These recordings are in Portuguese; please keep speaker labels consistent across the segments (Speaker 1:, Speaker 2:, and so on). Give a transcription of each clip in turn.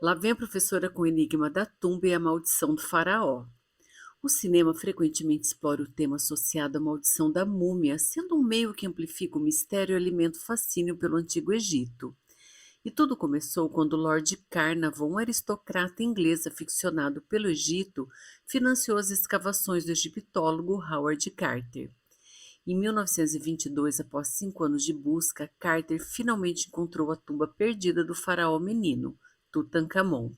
Speaker 1: Lá vem a professora com o enigma da tumba e a maldição do faraó. O cinema frequentemente explora o tema associado à maldição da múmia, sendo um meio que amplifica o mistério e alimenta o fascínio pelo Antigo Egito. E tudo começou quando Lord Carnarvon, um aristocrata inglês aficionado pelo Egito, financiou as escavações do egiptólogo Howard Carter. Em 1922, após 5 anos de busca, Carter finalmente encontrou a tumba perdida do faraó menino, Tutankhamon.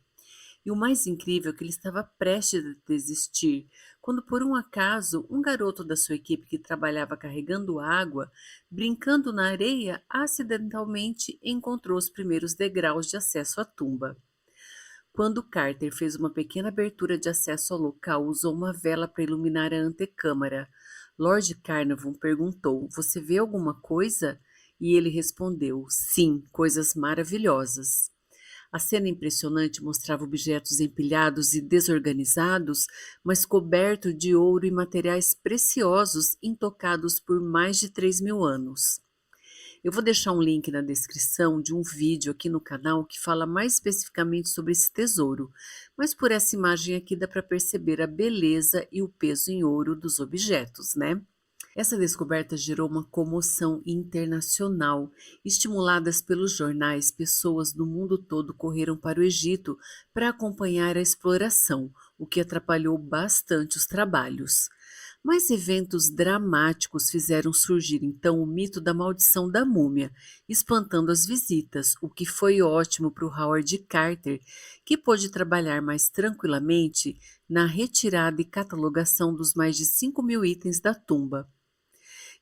Speaker 1: E o mais incrível é que ele estava prestes a desistir, quando por um acaso um garoto da sua equipe que trabalhava carregando água, brincando na areia, acidentalmente encontrou os primeiros degraus de acesso à tumba. Quando Carter fez uma pequena abertura de acesso ao local, usou uma vela para iluminar a antecâmara. Lord Carnarvon perguntou: Você vê alguma coisa? E ele respondeu: Sim, coisas maravilhosas. A cena impressionante mostrava objetos empilhados e desorganizados, mas cobertos de ouro e materiais preciosos intocados por mais de 3.000 anos. Eu vou deixar um link na descrição de um vídeo aqui no canal que fala mais especificamente sobre esse tesouro, mas por essa imagem aqui dá para perceber a beleza e o peso em ouro dos objetos, né? Essa descoberta gerou uma comoção internacional. Estimuladas pelos jornais, pessoas do mundo todo correram para o Egito para acompanhar a exploração, o que atrapalhou bastante os trabalhos. Mas eventos dramáticos fizeram surgir então o mito da maldição da múmia, espantando as visitas, o que foi ótimo para o Howard Carter, que pôde trabalhar mais tranquilamente na retirada e catalogação dos mais de 5.000 itens da tumba,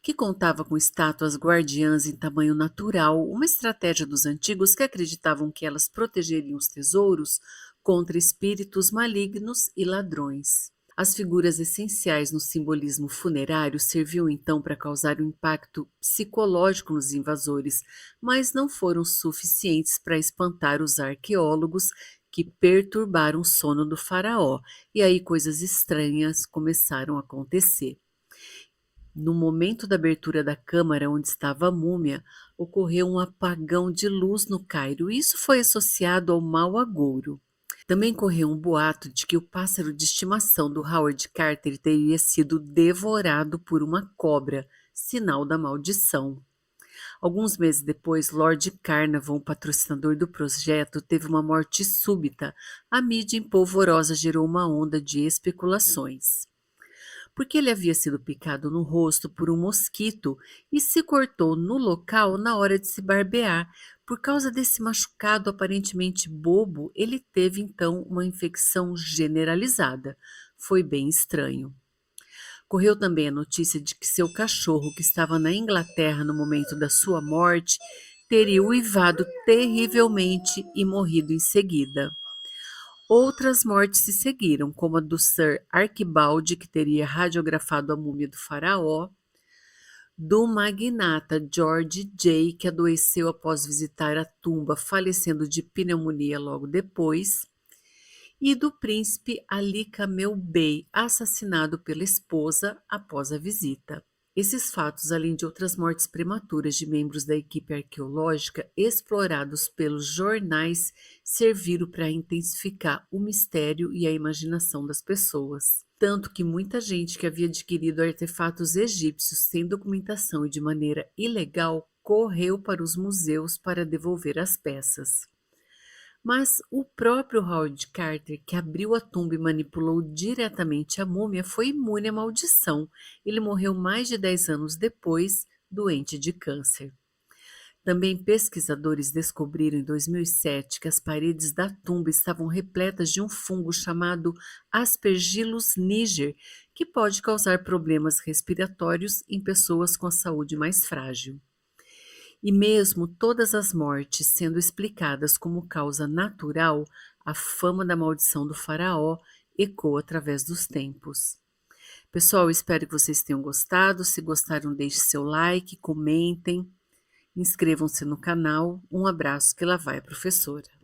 Speaker 1: que contava com estátuas guardiãs em tamanho natural, uma estratégia dos antigos que acreditavam que elas protegeriam os tesouros contra espíritos malignos e ladrões. As figuras essenciais no simbolismo funerário serviam então para causar um impacto psicológico nos invasores, mas não foram suficientes para espantar os arqueólogos que perturbaram o sono do faraó, e aí coisas estranhas começaram a acontecer. No momento da abertura da câmara onde estava a múmia, ocorreu um apagão de luz no Cairo. Isso foi associado ao mau agouro. Também correu um boato de que o pássaro de estimação do Howard Carter teria sido devorado por uma cobra, sinal da maldição. Alguns meses depois, Lord Carnarvon, patrocinador do projeto, teve uma morte súbita. A mídia empolvorosa gerou uma onda de especulações, porque ele havia sido picado no rosto por um mosquito e se cortou no local na hora de se barbear. Por causa desse machucado aparentemente bobo, ele teve então uma infecção generalizada. Foi bem estranho. Correu também a notícia de que seu cachorro, que estava na Inglaterra no momento da sua morte, teria uivado terrivelmente e morrido em seguida. Outras mortes se seguiram, como a do Sir Arquibaldi, que teria radiografado a múmia do faraó, do magnata George J., que adoeceu após visitar a tumba, falecendo de pneumonia logo depois, e do príncipe Ali Kamel Bey, assassinado pela esposa após a visita. Esses fatos, além de outras mortes prematuras de membros da equipe arqueológica explorados pelos jornais, serviram para intensificar o mistério e a imaginação das pessoas. Tanto que muita gente que havia adquirido artefatos egípcios sem documentação e de maneira ilegal correu para os museus para devolver as peças. Mas o próprio Howard Carter, que abriu a tumba e manipulou diretamente a múmia, foi imune à maldição. Ele morreu mais de 10 anos depois, doente de câncer. Também pesquisadores descobriram em 2007 que as paredes da tumba estavam repletas de um fungo chamado Aspergillus niger, que pode causar problemas respiratórios em pessoas com a saúde mais frágil. E mesmo todas as mortes sendo explicadas como causa natural, a fama da maldição do faraó ecoa através dos tempos. Pessoal, espero que vocês tenham gostado. Se gostaram, deixe seu like, comentem, inscrevam-se no canal. Um abraço, que lá vai a professora.